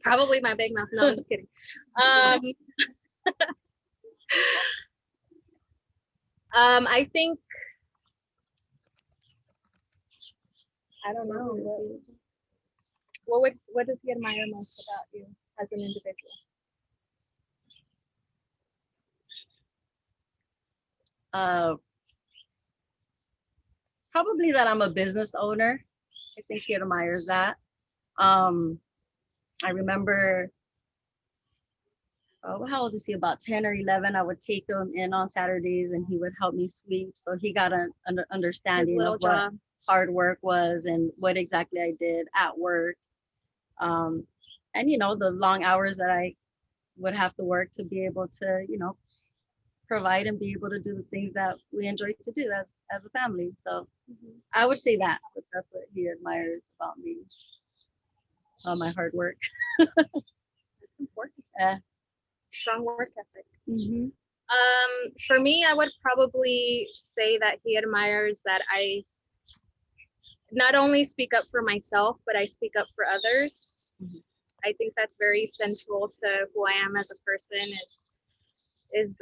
Probably my big mouth. No, I'm just kidding. I think, I don't know. What does he admire most about you as an individual? Probably that I'm a business owner. I think he admires that. I remember, how old is he? About 10 or 11. I would take him in on Saturdays and he would help me sweep. So he got an understanding of what hard work was and what exactly I did at work. And, the long hours that I would have to work to be able to, provide and be able to do the things that we enjoy to do as a family. So I would say that, but that's what he admires about me. My hard work. That's important. Yeah. Strong work ethic. For me, I would probably say that he admires that I not only speak up for myself, but I speak up for others. I think that's very central to who I am as a person, is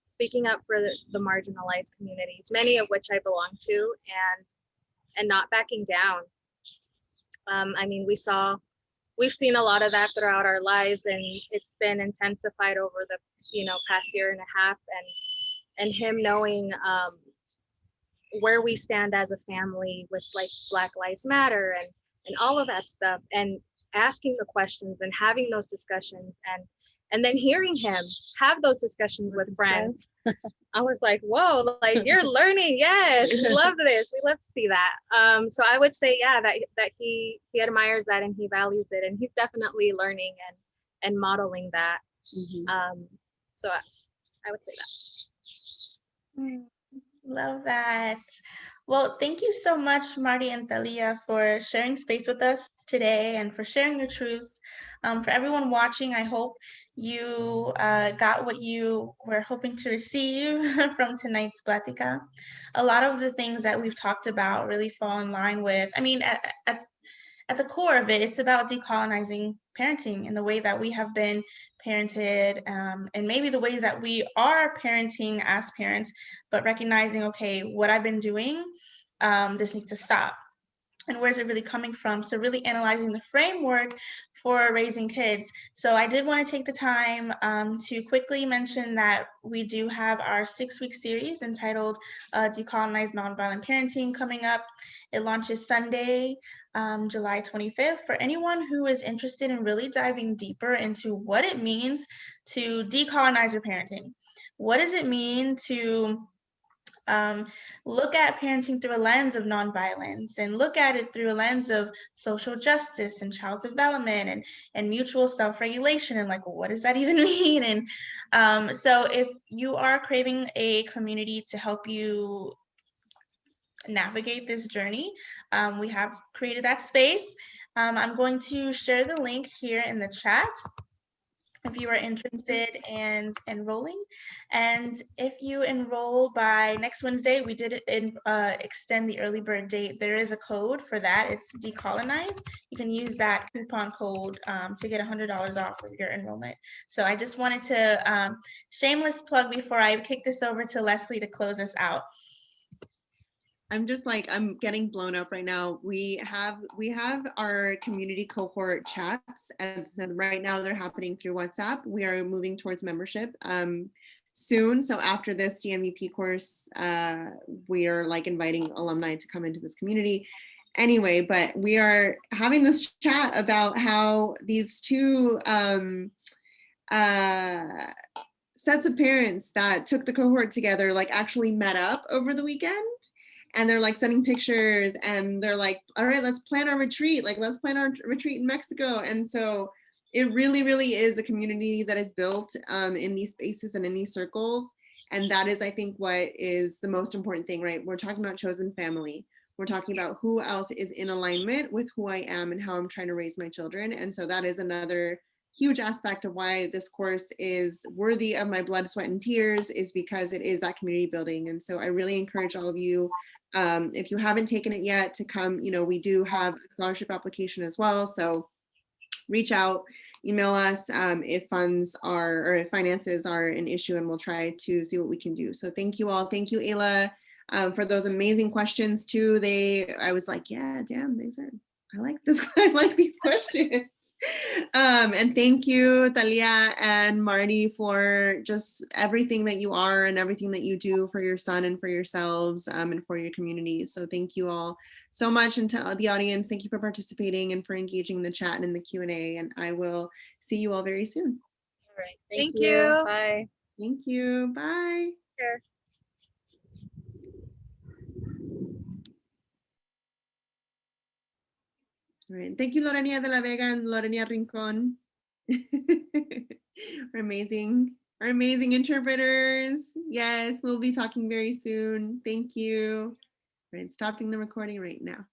speaking up for the marginalized communities, many of which I belong to, and not backing down. I mean, we've seen a lot of that throughout our lives, and it's been intensified over the past year and a half, and him knowing where we stand as a family with like Black Lives Matter and all of that stuff, and asking the questions and having those discussions, and then hearing him have those discussions with friends. I was like, whoa, like you're learning. Yes, we love this. We love to see that. So I would say, yeah, that he admires that and he values it, and he's definitely learning and modeling that. So I would say that. Love that. Well, thank you so much, Marty and Thalia, for sharing space with us today and for sharing your truths. For everyone watching, I hope you got what you were hoping to receive from tonight's Plática. A lot of the things that we've talked about really fall in line with, at the core of it, it's about decolonizing parenting and the way that we have been parented, and maybe the way that we are parenting as parents, but recognizing, okay, what I've been doing, this needs to stop. And where's it really coming from? So really analyzing the framework for raising kids. So I did want to take the time to quickly mention that we do have our 6-week series entitled Decolonize Nonviolent Parenting coming up. It launches Sunday, July 25th. For anyone who is interested in really diving deeper into what it means to decolonize your parenting. What does it mean to look at parenting through a lens of nonviolence and look at it through a lens of social justice and child development and mutual self-regulation, and like, what does that even mean? And so if you are craving a community to help you navigate this journey, we have created that space. I'm going to share the link here in the chat if you are interested in enrolling. And if you enroll by next Wednesday, we did extend the early bird date. There is a code for that. It's decolonize. You can use that coupon code to get $100 off of your enrollment. So I just wanted to shameless plug before I kick this over to Leslie to close us out. I'm getting blown up right now. We have our community cohort chats, and so right now they're happening through WhatsApp. We are moving towards membership soon. So after this DNVP course, we are like inviting alumni to come into this community. Anyway, but we are having this chat about how these two sets of parents that took the cohort together like actually met up over the weekend. and they're like sending pictures, and they're like, all right, let's plan our retreat. Like, let's plan our retreat in Mexico. And so it really, really is a community that is built in these spaces and in these circles. And that is, I think, what is the most important thing, right? We're talking about chosen family. We're talking about who else is in alignment with who I am and how I'm trying to raise my children. And so that is another huge aspect of why this course is worthy of my blood, sweat, and tears, is because it is that community building. And so I really encourage all of you, if you haven't taken it yet, to come. We do have a scholarship application as well. So reach out, email us if funds are, or if finances are an issue, and we'll try to see what we can do. So thank you all. Thank you, Ayla, for those amazing questions too. I was like, yeah, damn, I like this. I like these questions. And thank you, Thalia and Marty, for just everything that you are and everything that you do for your son and for yourselves and for your communities. So thank you all so much. And to the audience, thank you for participating and for engaging in the chat and in the Q&A. And I will see you all very soon. All right. Thank you. Bye. Thank you. Bye. Sure. All right. Thank you, Lorenia de la Vega and Lorenia Rincon. We're amazing. Our amazing interpreters. Yes, we'll be talking very soon. Thank you. All right, stopping the recording right now.